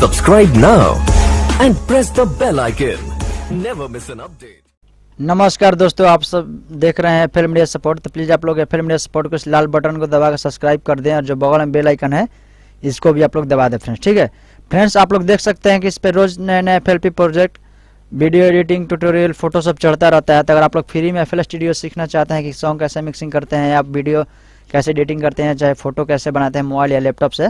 Subscribe now and press the bell icon. Never miss an update. नमस्कार दोस्तों, आप सब देख रहे हैं फिल्म इंडिया सपोर्ट। तो प्लीज़ आप लोग फिल्म इंडिया सपोर्ट को इस लाल बटन को दबा कर सब्सक्राइब कर दें और जो बगल में बेल आइकन है इसको भी आप लोग दबा दें फ्रेंड्स। ठीक है फ्रेंड्स, आप लोग देख सकते हैं कि इस पर रोज़ नए नए FLP project, video editing, tutorial, photo सब चढ़ता रहता है। तो अगर आप लोग फ्री में FL स्टूडियो सीखना चाहते हैं कि सॉन्ग कैसे मिक्सिंग करते हैं, आप वीडियो कैसे एडिटिंग करते हैं, चाहे फोटो कैसे बनाते हैं मोबाइल या लैपटॉप से,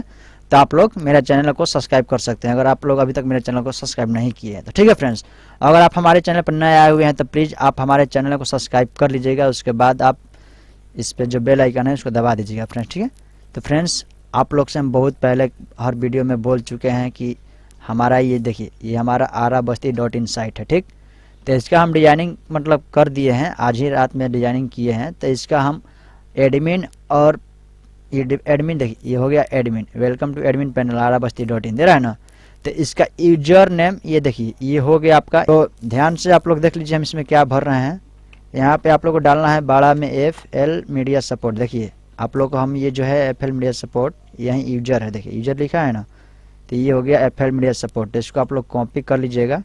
तो आप लोग मेरे चैनल को सब्सक्राइब कर सकते हैं। अगर आप लोग अभी तक मेरे चैनल को सब्सक्राइब नहीं किए हैं तो ठीक है फ्रेंड्स, अगर आप हमारे चैनल पर नए आए हुए हैं तो प्लीज़ आप हमारे चैनल को सब्सक्राइब कर लीजिएगा। उसके बाद आप इस पर जो बेल आइकन है उसको दबा दीजिएगा फ्रेंड्स। ठीक है, तो फ्रेंड्स आप लोग से हम बहुत पहले हर वीडियो में बोल चुके हैं कि हमारा ये देखिए, ये हमारा 𝐤𝐸𝐧𝐠 साइट है। ठीक, तो इसका हम डिजाइनिंग मतलब कर दिए हैं, आज ही रात में डिजाइनिंग किए हैं। तो इसका हम एडमिन और ये एडमिन देखिए, ये हो गया admin, welcome to admin panel 𝐤𝐸𝐧𝐠 दे रहा है ना। तो इसका यूजर नेम ये देखिए, ये हो गया आपका। तो ध्यान से आप लोग देख लीजिए हम इसमें क्या भर रहे हैं। यहाँ पे आप लोग को डालना है बड़ा में FL मीडिया सपोर्ट। देखिए आप लोग को हम ये जो है FL मीडिया सपोर्ट, यही यूजर है, देखिए यूजर लिखा है ना, तो ये हो गया FL मीडिया सपोर्ट। तो इसको आप लोग कॉपी कर लीजिएगा,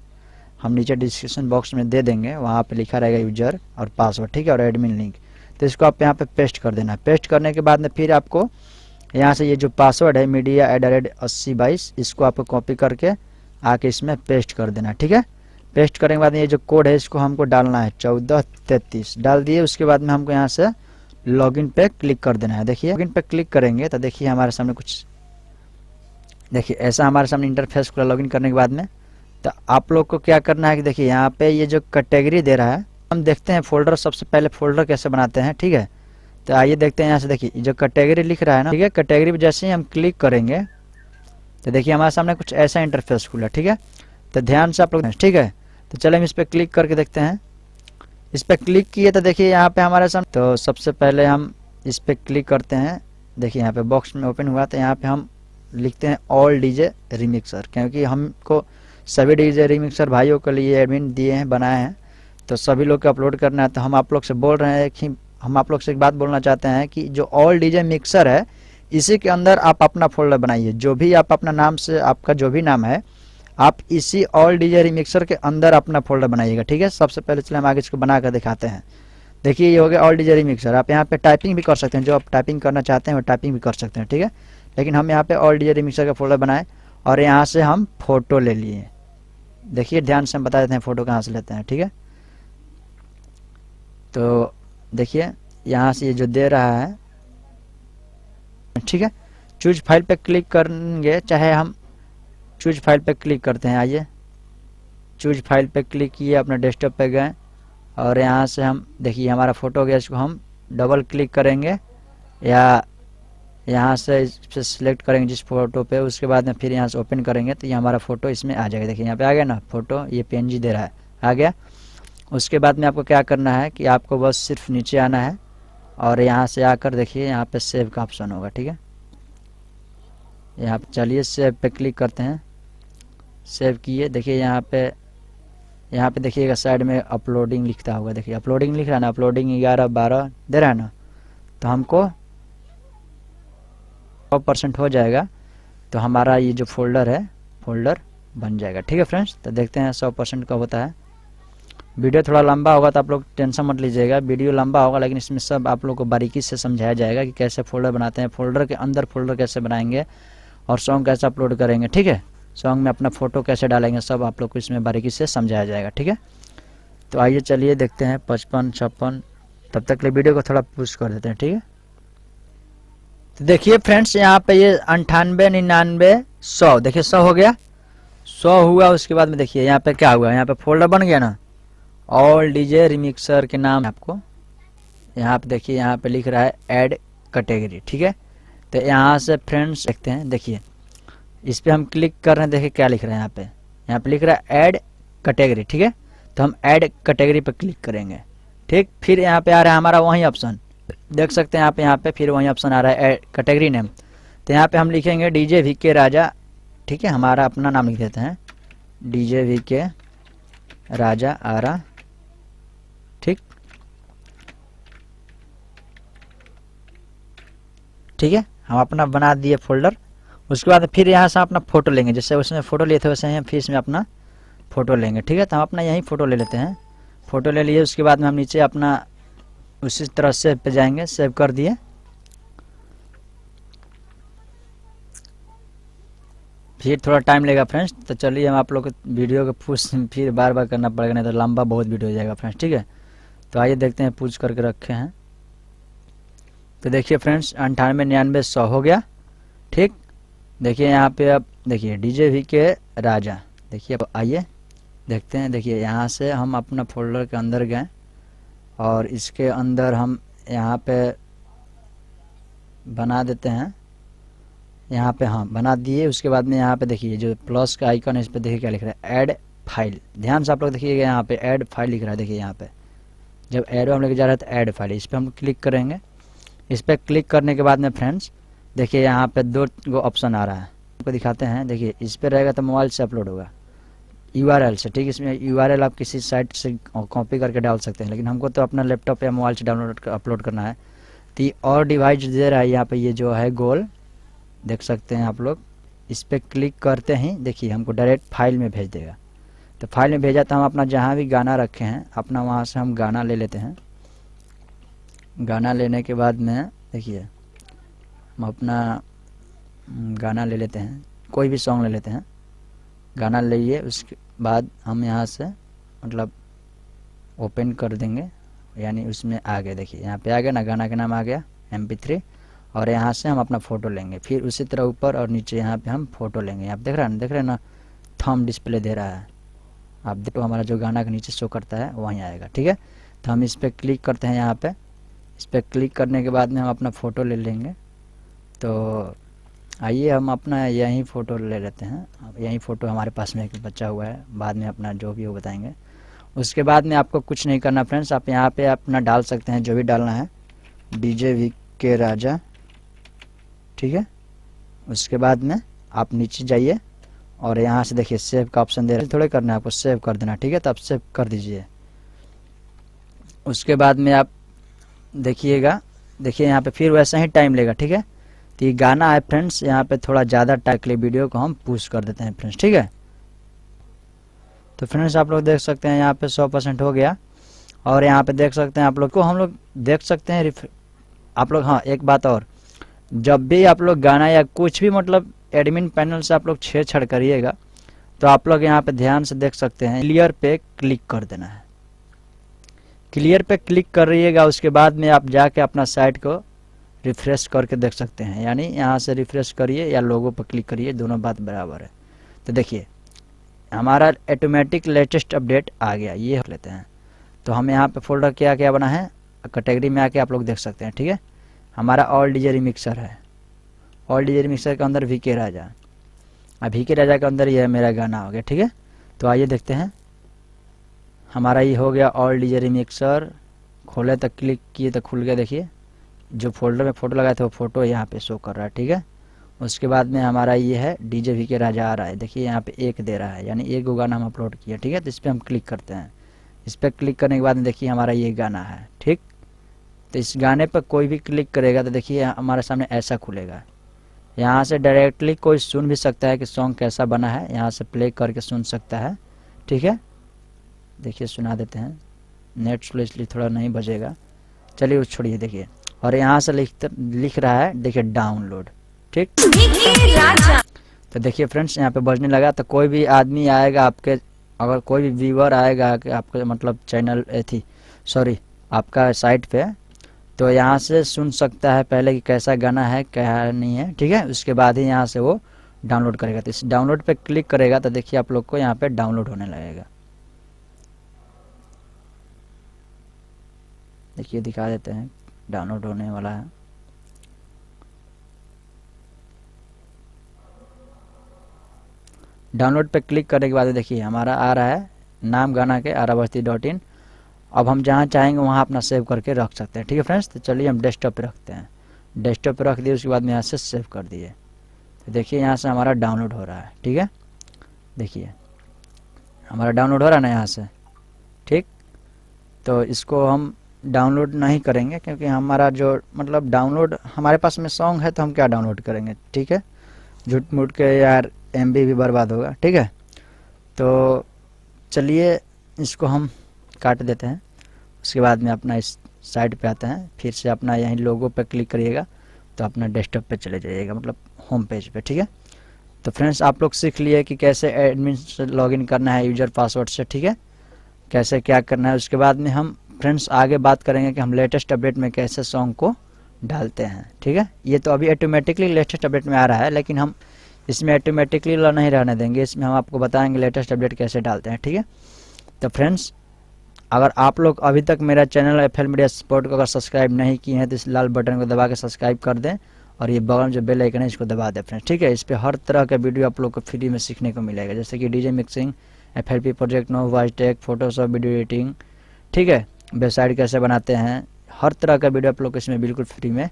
हम नीचे डिस्क्रिप्शन बॉक्स में दे देंगे, वहाँ पे लिखा रहेगा यूजर और पासवर्ड। ठीक है, और एडमिन लिंक। तो इसको आप यहाँ पे पेस्ट कर देना। पेस्ट करने के बाद में फिर आपको यहाँ से ये जो पासवर्ड है media@8022, इसको आपको कॉपी करके आके इसमें पेस्ट कर देना। ठीक है, पेस्ट करने के बाद ये जो कोड है इसको हमको डालना है 1433, डाल दिए। उसके बाद में हमको यहाँ से लॉगिन पे क्लिक कर देना है। देखिए लॉगिन पे क्लिक करेंगे तो देखिए हमारे सामने कुछ, देखिए ऐसा हमारे सामने इंटरफेस खुला। लॉगिन करने के बाद में तो आप लोग को क्या करना है कि देखिए यहाँ पे ये जो कैटेगरी दे रहा है, हम देखते हैं फोल्डर, सबसे पहले फोल्डर कैसे बनाते हैं। ठीक है, तो आइए देखते हैं। यहाँ से देखिए जो कैटेगरी लिख रहा है ना, ठीक है, कैटेगरी पे जैसे ही हम क्लिक करेंगे तो देखिए हमारे सामने कुछ ऐसा इंटरफेस खुला। ठीक है, तो ध्यान से आप लोग, ठीक है, तो चले हम इस पर क्लिक करके देखते हैं। इस पर क्लिक किए तो देखिए यहाँ पे हमारे सामने, तो सबसे पहले हम इस पर क्लिक करते हैं। देखिए यहाँ पे बॉक्स में ओपन हुआ, तो यहाँ पे हम लिखते हैं ऑल DJ रिमिक्सर, क्योंकि हमको सभी DJ रिमिक्सर भाइयों के लिए एडमिन दिए हैं, बनाए हैं, तो सभी लोग को अपलोड करना है। तो हम आप लोग से बोल रहे हैं कि हम आप लोग से एक बात बोलना चाहते हैं कि जो ऑल DJ मिक्सर है इसी के अंदर आप अपना फोल्डर बनाइए। जो भी आप अपना नाम से, आपका जो भी नाम है, आप इसी ऑल DJ रिमिक्सर के अंदर अपना फोल्डर बनाइएगा। ठीक है, सबसे पहले चलिए हम आगे इसको बना कर दिखाते हैं। देखिए ये हो गया ऑल DJ रिमिक्सर। आप यहाँ पे टाइपिंग भी कर सकते हैं, जो आप टाइपिंग करना चाहते हैं वो टाइपिंग भी कर सकते हैं। ठीक है, लेकिन हम यहाँ पे ऑल DJ रिमिक्सर का फोल्डर बनाए और यहाँ से हम फोटो ले लिए। देखिए ध्यान से हम बता देते हैं फोटो कहाँ से लेते हैं। ठीक है, तो देखिए यहाँ से ये जो दे रहा है, ठीक है, चूज फाइल पे क्लिक करेंगे, चाहे हम चूज फाइल पे क्लिक करते हैं। आइए चूज फाइल पे क्लिक किए, अपने डेस्कटॉप पे गए और यहाँ से हम देखिए हमारा फोटो हो गया। इसको हम डबल क्लिक करेंगे या यहाँ से इस पर सिलेक्ट करेंगे जिस फोटो पे, उसके बाद में फिर यहाँ से ओपन करेंगे तो ये हमारा फोटो इसमें आ जाएगा। देखिए यहाँ पे आ गया ना फोटो, ये PNG दे रहा है, आ गया। उसके बाद में आपको क्या करना है कि आपको बस सिर्फ नीचे आना है और यहाँ से आकर देखिए यहाँ पे सेव का ऑप्शन होगा। ठीक है, यहाँ पे चलिए सेव पे क्लिक करते हैं। सेव किए, देखिए यहाँ पे देखिएगा साइड में अपलोडिंग लिखता होगा। देखिए अपलोडिंग लिख रहा है ना, अपलोडिंग 11/12 दे रहा है ना, तो हमको 100% हो जाएगा तो हमारा ये जो फोल्डर है, फोल्डर बन जाएगा। ठीक है फ्रेंड्स, तो देखते हैं 100% कब होता है। वीडियो थोड़ा लंबा होगा तो आप लोग टेंशन मत लीजिएगा, वीडियो लंबा होगा लेकिन इसमें सब आप लोग को बारीकी से समझाया जाएगा कि कैसे फोल्डर बनाते हैं, फोल्डर के अंदर फोल्डर कैसे बनाएंगे और सॉन्ग कैसे अपलोड करेंगे। ठीक है, सॉन्ग में अपना फ़ोटो कैसे डालेंगे, सब आप लोग को इसमें बारीकी से समझाया जाएगा। ठीक है, तो आइए चलिए देखते हैं 55, 56, तब तक के वीडियो को थोड़ा पुश कर देते हैं। ठीक है, तो देखिए फ्रेंड्स यहाँ पे ये 98, 99, 100, देखिए 100 हो गया, 100 हुआ। उसके बाद में देखिए यहाँ पे क्या हुआ, यहाँ पे फोल्डर बन गया ना, ऑल DJ रिमिक्सर के नाम आपको यहाँ पे देखिए, यहाँ पे लिख रहा है ऐड कैटेगरी। ठीक है, तो यहाँ से फ्रेंड्स देखते हैं, देखिए इस पे हम क्लिक कर रहे हैं। देखिए क्या लिख रहा है यहाँ पे लिख रहा है ऐड कैटेगरी। ठीक है, तो हम ऐड कैटेगरी पे क्लिक करेंगे। ठीक, फिर यहाँ पे आ रहा है हमारा वही ऑप्शन, देख सकते हैं आप यहाँ पे फिर वही ऑप्शन आ रहा है ऐड कैटेगरी नेम। तो यहाँ पे हम लिखेंगे DJ VK राजा। ठीक है, हमारा अपना नाम लिख देते हैं DJ VK राजा आरा। ठीक, ठीक है, हम अपना बना दिए फोल्डर। उसके बाद फिर यहाँ से अपना फ़ोटो लेंगे, जैसे उसमें फ़ोटो लिए थे वैसे ही हम फिर इसमें अपना फ़ोटो लेंगे। ठीक है, तो हम अपना यहीं फ़ोटो ले लेते हैं। फ़ोटो ले लिए, उसके बाद में हम नीचे अपना उसी तरह सेव पे जाएंगे, सेव कर दिए। फिर थोड़ा टाइम लेगा फ्रेंड्स, तो चलिए हम आप लोग को वीडियो को पुश फिर बार बार करना पड़ेगा, नहीं तो लंबा बहुत वीडियो हो जाएगा फ्रेंड्स। ठीक है, तो आइए देखते हैं, पुश करके रखे हैं। तो देखिए फ्रेंड्स 98,99,100 हो गया। ठीक, देखिए यहाँ पे अब देखिए 𝐷𝐷𝑗 राजा। देखिए अब आइए देखते हैं। देखिए यहाँ से हम अपना फोल्डर के अंदर गए और इसके अंदर हम यहाँ पे बना देते हैं। यहाँ पे हाँ बना दिए। उसके बाद में यहाँ पे देखिए जो प्लस का आइकन है, इस पर देखिए क्या लिख रहा है, ऐड फाइल। ध्यान से आप लोग देखिएगा, यहाँ पे ऐड फाइल लिख रहा है। देखिए यहाँ पे जब एरो हम लेके जा रहे हैं तो ऐड फाइल, इस पर हम क्लिक करेंगे। इस पर क्लिक करने के बाद में फ्रेंड्स देखिए यहाँ पे 2 ऑप्शन आ रहा है, आपको दिखाते हैं। देखिए इस पर रहेगा तो मोबाइल से अपलोड होगा, URL से। ठीक, इसमें URL आप किसी साइट से कॉपी करके डाल सकते हैं, लेकिन हमको तो अपना लैपटॉप या मोबाइल से डाउनलोड कर अपलोड करना है। तो ये और डिवाइस दे रहा है यहाँ पे, ये जो है गोल देख सकते हैं आप लोग। इस पर क्लिक करते ही देखिए हमको डायरेक्ट फाइल में भेज देगा। तो फाइल में भेजा तो हम अपना जहाँ भी गाना रखे हैं अपना वहाँ से हम गाना ले लेते हैं। गाना लेने के बाद में देखिए हम अपना गाना ले लेते हैं, कोई भी सॉन्ग ले लेते हैं। गाना लिए उसके बाद हम यहाँ से मतलब ओपन कर देंगे, यानी उसमें आ गए। देखिए यहाँ पे आ गया ना, गाना का नाम आ गया MP3। और यहाँ से हम अपना फ़ोटो लेंगे। फिर उसी तरह ऊपर और नीचे यहाँ पे हम फ़ोटो लेंगे। आप देख रहे हैं ना, थंब डिस्प्ले दे रहा है। आप देखो हमारा जो गाना के नीचे शो करता है वहीं आएगा। ठीक है, तो हम इस पर क्लिक करते हैं। यहाँ पे इस पर क्लिक करने के बाद में हम अपना फ़ोटो ले लेंगे। तो आइए हम अपना यहीं फ़ोटो ले लेते हैं। यहीं फ़ोटो हमारे पास में एक बचा हुआ है, बाद में अपना जो भी हो बताएंगे। उसके बाद में आपको कुछ नहीं करना फ्रेंड्स, आप यहाँ पे अपना डाल सकते हैं जो भी डालना है, 𝐷𝐷𝑗 राजा। ठीक है, उसके बाद में आप नीचे जाइए और यहाँ से देखिए सेव का ऑप्शन दे रहा है, थोड़े करना है आपको, सेव कर देना। ठीक है, तो आप सेव कर दीजिए। उसके बाद में आप देखिएगा, देखिए यहाँ पे फिर वैसा ही टाइम लेगा। ठीक है, तो ये गाना है फ्रेंड्स, यहाँ पे थोड़ा ज़्यादा टाइम के लिए वीडियो को हम पुश कर देते हैं फ्रेंड्स। ठीक है, तो फ्रेंड्स आप लोग देख सकते हैं यहाँ पे 100% हो गया। और यहाँ पे देख सकते हैं आप लोग को, हम लोग देख सकते हैं आप लोग। हाँ एक बात और, जब भी आप लोग गाना या कुछ भी मतलब एडमिन पैनल से आप लोग छेड़छाड़ करिएगा तो आप लोग यहाँ पे ध्यान से देख सकते हैं, क्लियर पे क्लिक कर देना है। क्लियर पे क्लिक कर रहिएगा, उसके बाद में आप जाके अपना साइट को रिफ्रेश करके देख सकते हैं। यानी यहाँ से रिफ्रेश करिए या लोगो पर क्लिक करिए, दोनों बात बराबर है। तो देखिए हमारा ऑटोमेटिक लेटेस्ट अपडेट आ गया, ये लेते हैं। तो हम यहाँ पे फोल्डर क्या क्या बना है, कैटेगरी में आके आप लोग देख सकते हैं। ठीक है, हमारा ऑल DJ रिमिक्सर है। ऑल DJ रिमिक्सर के अंदर VK राजा, अब VK राजा के अंदर ये मेरा गाना हो गया। ठीक है, तो आइए देखते हैं। हमारा ये हो गया ऑल DJ रिमिक्सर। खोले तो क्लिक किए तो खुल गया। देखिए जो फोल्डर में फ़ोटो लगाए थे वो फ़ोटो यहाँ पे शो कर रहा है। ठीक है, उसके बाद में हमारा ये है DJ VK राजा आ रहा है। देखिए यहाँ पे 1 दे रहा है, यानी 1 गाना हम अपलोड किया। ठीक है, तो इस पर हम क्लिक करते हैं। इस पर क्लिक करने के बाद में देखिए हमारा ये गाना है। ठीक, तो इस गाने पर कोई भी क्लिक करेगा तो देखिए हमारे सामने ऐसा खुलेगा। यहाँ से डायरेक्टली कोई सुन भी सकता है कि सॉन्ग कैसा बना है, यहाँ से प्ले करके सुन सकता है। ठीक है, देखिए सुना देते हैं। नेट स्लो इसलिए थोड़ा नहीं बजेगा, चलिए उस छोड़िए। देखिए और यहाँ से लिख रहा है देखिए डाउनलोड। ठीक, तो देखिए फ्रेंड्स यहाँ पे बजने लगा। तो कोई भी आदमी आएगा आपके, अगर कोई भी व्यूअर आएगा आपके मतलब चैनल थी सॉरी आपका साइट पे, तो यहाँ से सुन सकता है पहले कि कैसा गाना है क्या नहीं है। ठीक है, उसके बाद ही यहाँ से वो डाउनलोड करेगा। तो इस डाउनलोड पे क्लिक करेगा तो देखिए आप लोग को यहाँ पे डाउनलोड होने लगेगा। देखिए दिखा देते हैं, डाउनलोड होने वाला है। डाउनलोड पे क्लिक करने के बाद देखिए हमारा आ रहा है नाम गाना के arabasti.in। अब हम जहाँ चाहेंगे वहाँ अपना सेव करके रख सकते हैं। ठीक है फ्रेंड्स, तो चलिए हम डेस्कटॉप पे रखते हैं। डेस्कटॉप पे रख दिए, उसके बाद में यहाँ से सेव कर दिए। तो देखिए यहाँ से हमारा डाउनलोड हो रहा है। ठीक है, देखिए हमारा डाउनलोड हो रहा है ना यहाँ से। ठीक, तो इसको हम डाउनलोड नहीं करेंगे क्योंकि हमारा जो मतलब डाउनलोड हमारे पास में सॉन्ग है तो हम क्या डाउनलोड करेंगे। ठीक है, झूठ मूठ के यार MB भी बर्बाद होगा, ठीक है। तो चलिए इसको हम काट देते हैं। उसके बाद में अपना इस साइड पे आते हैं, फिर से अपना यहीं लोगो पे क्लिक करिएगा तो अपना डेस्कटॉप पे चले जाइएगा, मतलब होम पेज पे, ठीक है। तो फ्रेंड्स आप लोग सीख लिए कि कैसे एडमिन से लॉगिन करना है यूज़र पासवर्ड से, ठीक है, कैसे क्या करना है। उसके बाद में हम फ्रेंड्स आगे बात करेंगे कि हम लेटेस्ट अपडेट में कैसे सॉन्ग को डालते हैं, ठीक है। ये तो अभी ऑटोमेटिकली लेटेस्ट अपडेट में आ रहा है, लेकिन हम इसमें ऑटोमेटिकली नहीं रहने देंगे, इसमें हम आपको बताएंगे लेटेस्ट अपडेट कैसे डालते हैं, ठीक है। तो फ्रेंड्स अगर आप लोग अभी तक मेरा चैनल FL मीडिया सपोर्ट को अगर सब्सक्राइब नहीं किए हैं तो इस लाल बटन को दबा के सब्सक्राइब कर दें और ये बगल में जो बेल आइकन है इसको दबा दें फ्रेंड्स, ठीक है। इस पर हर तरह का वीडियो आप लोग को फ्री में सीखने को मिलेगा, जैसे कि DJ mixing, FLP project, no voice tech, Photoshop, video editing, ठीक है, वेबसाइट कैसे बनाते हैं, हर तरह का वीडियो आप लोग को इसमें बिल्कुल फ्री में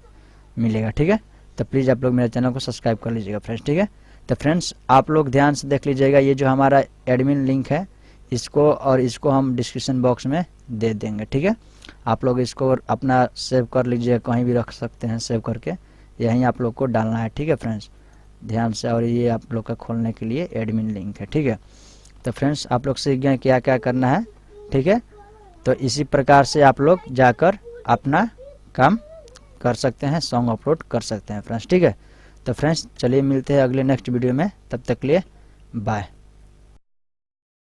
मिलेगा, ठीक है। तो प्लीज़ आप लोग मेरे चैनल को सब्सक्राइब कर लीजिएगा फ्रेंड्स, ठीक है। तो फ्रेंड्स आप लोग ध्यान से देख लीजिएगा, ये जो हमारा एडमिन लिंक है इसको और इसको हम डिस्क्रिप्शन बॉक्स में दे देंगे, ठीक है। आप लोग इसको अपना सेव कर लीजिए, कहीं भी रख सकते हैं सेव करके, यहीं आप लोग को डालना है, ठीक है फ्रेंड्स, ध्यान से। और ये आप लोग का खोलने के लिए एडमिन लिंक है, ठीक है। तो फ्रेंड्स आप लोग सीख गए क्या क्या करना है, ठीक है। तो इसी प्रकार से आप लोग जाकर अपना काम कर सकते हैं, सॉन्ग अपलोड कर सकते हैं फ्रेंड्स, ठीक है। तो फ्रेंड्स चलिए मिलते हैं अगले नेक्स्ट वीडियो में, तब तक के लिए बाय।